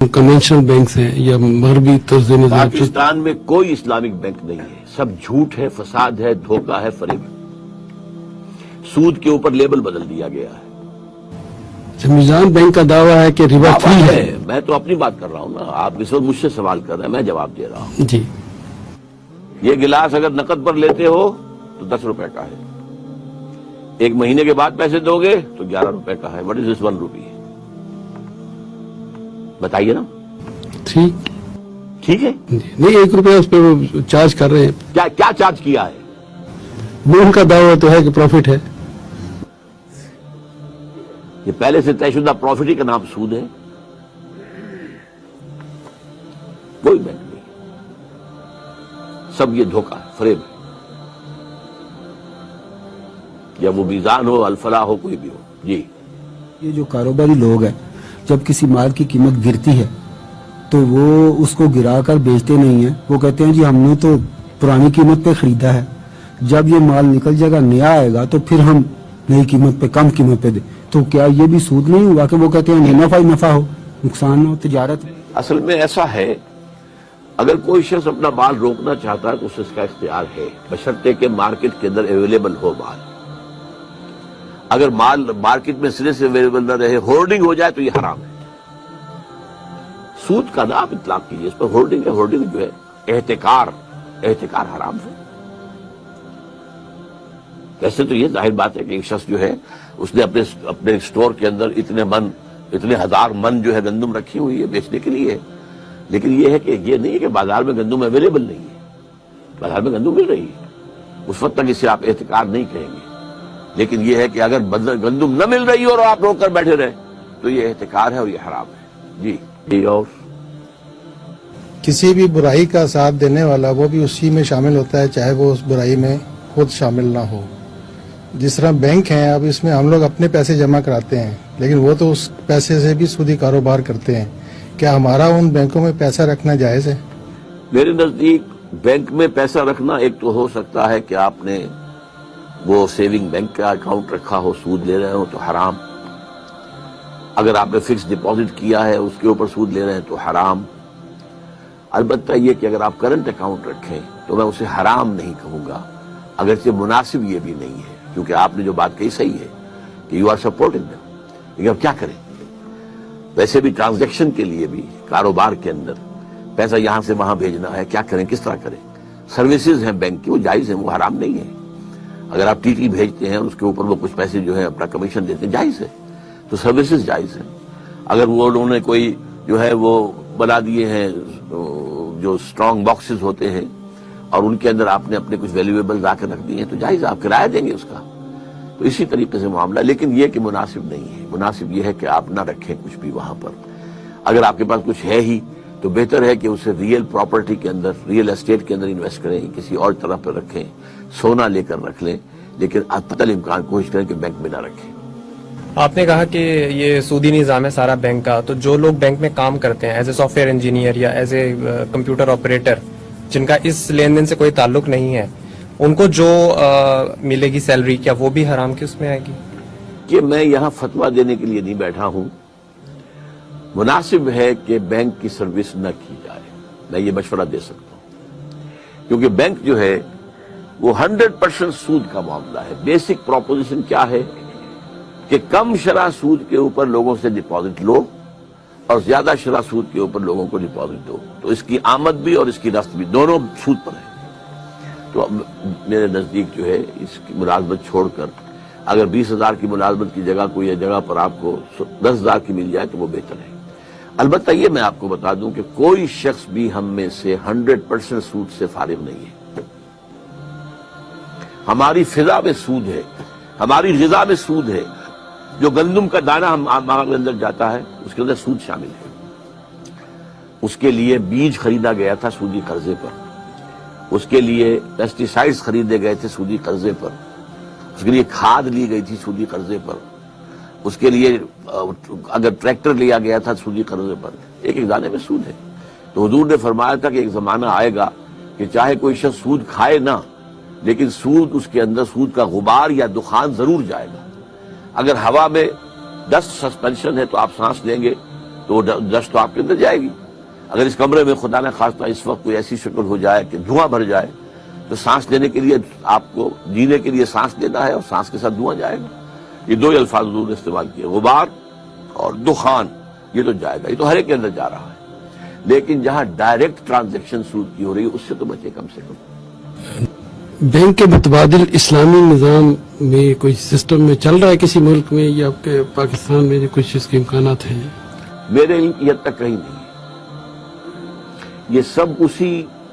Conventional banks ہیں یا مغربی طرز نظام سے؟ پاکستان میں کوئی اسلامک بینک نہیں ہے، سب جھوٹ ہے، فساد ہے، دھوکہ ہے، فریب ہے۔ سود کے اوپر لیبل بدل دیا گیا ہے۔ میزان بینک کا دعویٰ ہے کہ ربا فری ہے۔ میں تو اپنی بات کر رہا ہوں نا، آپ اس وقت مجھ سے سوال کر رہے ہیں، میں جواب دے رہا ہوں۔ جی، یہ گلاس اگر نقد پر لیتے ہو تو 10 روپے کا ہے، ایک مہینے کے بعد پیسے دو گے تو 11 روپے کا ہے۔ وٹ از دس 1 روپی؟ بتائیے نا۔ ٹھیک ہے جی، نہیں 1 روپیہ اس پہ وہ چارج کر رہے ہیں۔ کیا چارج کیا ہے؟ وہ ان کا دعویٰ تو ہے کہ پروفٹ ہے۔ یہ پہلے سے طے شدہ پروفٹ ہی کا نام سود ہے۔ کوئی بینک نہیں، سب یہ دھوکہ ہے، فریب ہے۔ یا وہ میزان ہو، الفلاح ہو، کوئی بھی ہو۔ جی، یہ جو کاروباری لوگ ہیں، جب کسی مال کی قیمت گرتی ہے تو وہ اس کو گرا کر بیچتے نہیں ہیں، وہ کہتے ہیں جی ہم نے تو پرانی قیمت پہ خریدا ہے، جب یہ مال نکل جائے گا، نیا آئے گا تو پھر ہم نئی قیمت پہ، کم قیمت پہ دیں۔ تو کیا یہ بھی سود نہیں ہوا کہ وہ کہتے ہیں نفع ہی نفع ہو، نقصان ہو، تجارت؟ اصل میں ایسا ہے، اگر کوئی شخص اپنا مال روکنا چاہتا ہے تو اس کا اختیار ہے، بشرطے کہ مارکیٹ کے اندر اویلیبل ہو مال۔ اگر مال مارکیٹ میں سرے سے اویلیبل نہ رہے، ہولڈنگ ہو جائے تو یہ حرام ہے۔ سود کا نام اطلاق کیجیے، اس پر ہولڈنگ ہے، ہولڈنگ جو ہے احتکار حرام ہے۔ ویسے تو یہ ظاہر بات ہے کہ ایک شخص جو ہے اس نے اپنے اسٹور کے اندر اتنے ہزار من جو ہے گندم رکھی ہوئی ہے بیچنے کے لیے، لیکن یہ ہے کہ یہ نہیں ہے کہ بازار میں گندم اویلیبل نہیں ہے، بازار میں گندم مل رہی ہے، اس وقت تک اسے آپ احتکار نہیں کہیں گے۔ لیکن یہ ہے کہ اگر گندم نہ مل رہی ہو اور آپ روک کر بیٹھے رہے تو یہ احتکار ہے اور یہ حرام ہے۔ جی، اور کسی بھی برائی کا ساتھ دینے والا وہ بھی اسی میں شامل ہوتا ہے، چاہے وہ اس برائی میں خود شامل نہ ہو۔ جس طرح بینک ہیں، اب اس میں ہم لوگ اپنے پیسے جمع کراتے ہیں، لیکن وہ تو اس پیسے سے بھی سودی کاروبار کرتے ہیں۔ کیا ہمارا ان بینکوں میں پیسہ رکھنا جائز ہے؟ میرے نزدیک بینک میں پیسہ رکھنا ایک تو ہو سکتا ہے کہ آپ نے وہ سیونگ بینک کا اکاؤنٹ رکھا ہو، سود لے رہے ہو تو حرام۔ اگر آپ نے فکس ڈپازٹ کیا ہے اس کے اوپر سود لے رہے ہیں تو حرام۔ البتہ یہ کہ اگر آپ کرنٹ اکاؤنٹ رکھیں تو میں اسے حرام نہیں کہوں گا، اگرچہ مناسب یہ بھی نہیں ہے، کیونکہ آپ نے جو بات کہی صحیح ہے کہ یو آر سپورٹنگ دیم، لیکن اب کیا کریں؟ ویسے بھی ٹرانزیکشن کے لیے بھی کاروبار کے اندر پیسہ یہاں سے وہاں بھیجنا ہے، کیا کریں، کس طرح کریں؟ سروسز ہیں بینک کی، وہ جائز ہیں، وہ حرام نہیں ہے۔ اگر آپ ٹی بھیجتے ہیں اور اس کے اوپر وہ کچھ پیسے جو ہے اپنا کمیشن دیتے ہیں، جائز ہے، تو سروسز جائز ہیں۔ اگر وہ انہوں نے کوئی جو ہے وہ بنا دیے ہیں جو اسٹرانگ باکسز ہوتے ہیں اور ان کے اندر آپ نے اپنے کچھ ویلیویبل لا کے رکھ دیے ہیں تو جائز، آپ کرایہ دیں گے اس کا، تو اسی طریقے سے معاملہ۔ لیکن یہ کہ مناسب نہیں ہے، مناسب یہ ہے کہ آپ نہ رکھیں کچھ بھی وہاں پر۔ اگر آپ کے پاس کچھ ہے ہی تو بہتر ہے کہ اسے ریئل پراپرٹی کے اندر، ریئل اسٹیٹ کے اندر انویسٹ کریں، کسی اور طرح پر رکھیں، سونا لے کر رکھ لیں، لیکن حتی الامکان کوشش کریں کہ بینک میں نہ رکھیں۔ آپ نے کہا کہ یہ سودی نظام ہے سارا بینک کا، تو جو لوگ بینک میں کام کرتے ہیں as a soft where engineer یا ایز اے کمپیوٹر آپریٹر، جن کا اس لین دین سے کوئی تعلق نہیں ہے، ان کو جو ملے گی سیلری، کیا وہ بھی حرام کی اس میں آئے گی؟ کہ میں یہاں فتویٰ دینے کے لیے نہیں بیٹھا ہوں، مناسب ہے کہ بینک کی سروس نہ کی جائے، میں یہ مشورہ دے سکتا ہوں، کیونکہ بینک جو ہے وہ 100% سود کا معاملہ ہے۔ بیسک پروپوزیشن کیا ہے کہ کم شرح سود کے اوپر لوگوں سے ڈپازٹ لو اور زیادہ شرح سود کے اوپر لوگوں کو ڈپازٹ دو، تو اس کی آمد بھی اور اس کی رفت بھی دونوں سود پر ہے۔ تو میرے نزدیک جو ہے اس کی ملازمت چھوڑ کر اگر 20,000 کی ملازمت کی جگہ کوئی جگہ پر آپ کو 10,000 کی مل جائے تو وہ بہتر ہے۔ البتہ یہ میں آپ کو بتا دوں کہ کوئی شخص بھی ہم میں سے 100% سود سے فارغ نہیں ہے۔ ہماری فضا میں سود ہے، ہماری غذا میں سود ہے، جو گندم کا دانہ ہمارے اندر جاتا ہے اس کے اندر سود شامل ہے۔ اس کے لیے بیج خریدا گیا تھا سودی قرضے پر، اس کے لیے پیسٹی سائیڈز خریدے گئے تھے سودی قرضے پر، اس کے لیے کھاد لی گئی تھی سودی قرضے پر، اس کے لیے اگر ٹریکٹر لیا گیا تھا سودی قرضے پر، ایک دانے میں سود ہے۔ تو حضور نے فرمایا تھا کہ ایک زمانہ آئے گا کہ چاہے کوئی شخص سود کھائے نہ، لیکن سود اس کے اندر سود کا غبار یا دخان ضرور جائے گا۔ اگر ہوا میں 10 سسپینشن ہے تو آپ سانس لیں گے تو وہ ڈسٹ تو آپ کے اندر جائے گی. اگر اس کمرے میں خدا نہ خواستہ اس وقت کوئی ایسی شکل ہو جائے کہ دھواں بھر جائے تو سانس لینے کے لیے آپ کو جینے کے لیے سانس لینا ہے اور سانس کے ساتھ دھواں جائے گا. یہ دو ہی الفاظ حضور نے استعمال کیے, غبار اور دخان. یہ تو جائے گا, یہ تو ہر ایک کے اندر جا رہا ہے. لیکن جہاں ڈائریکٹ ٹرانزیکشن سود کی ہو رہی ہے اس سے تو بچے کم سے کم. بینک کے متبادل اسلامی نظام میں کوئی سسٹم میں چل رہا ہے کسی ملک میں, یا آپ کے پاکستان میں جو کچھ اس کے امکانات ہیں؟ میرے علم کی حد تک کہیں نہیں. یہ سب اسی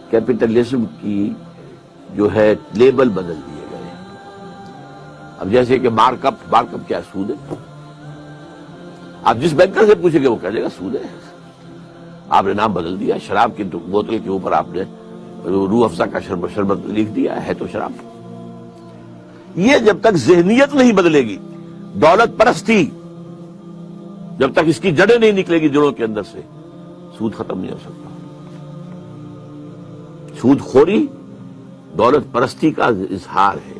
کیپٹلزم کی جو ہے لیبل بدل دیے گئے. اب جیسے کہ مارک اپ کیا سود ہے؟ آپ جس بینکر سے پوچھیں گے وہ کہہ دے گا سود ہے. آپ نے نام بدل دیا, شراب کی بوتل کے اوپر آپ نے روح افزا کا شربت لکھ دیا ہے تو شراب. یہ جب تک ذہنیت نہیں بدلے گی, دولت پرستی جب تک اس کی جڑیں نہیں نکلے گی جڑوں کے اندر سے, سود ختم نہیں ہو سکتا. سود خوری دولت پرستی کا اظہار ہے.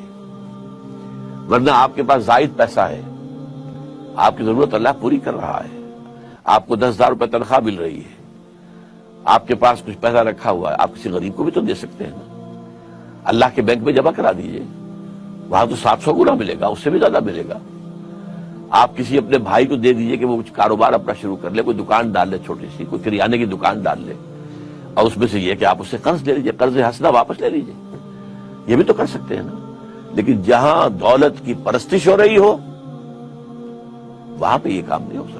ورنہ آپ کے پاس زائد پیسہ ہے, آپ کی ضرورت اللہ پوری کر رہا ہے, آپ کو 10,000 روپے تنخواہ مل رہی ہے, آپ کے پاس کچھ پیسہ رکھا ہوا ہے, آپ کسی غریب کو بھی تو دے سکتے ہیں نا. اللہ کے بینک میں جمع کرا دیجئے, وہاں تو 700 گنا ملے گا, اس سے بھی زیادہ ملے گا. آپ کسی اپنے بھائی کو دے دیجئے کہ وہ کچھ کاروبار اپنا شروع کر لے, کوئی دکان ڈال لے, چھوٹی سی کوئی کریانے کی دکان ڈال لے, اور اس میں سے یہ کہ آپ اس سے قرض لے لیجئے, قرض حسنہ واپس لے لیجئے. یہ بھی تو کر سکتے ہیں نا. لیکن جہاں دولت کی پرستش ہو رہی ہو وہاں پہ یہ کام نہیں ہو سکتا.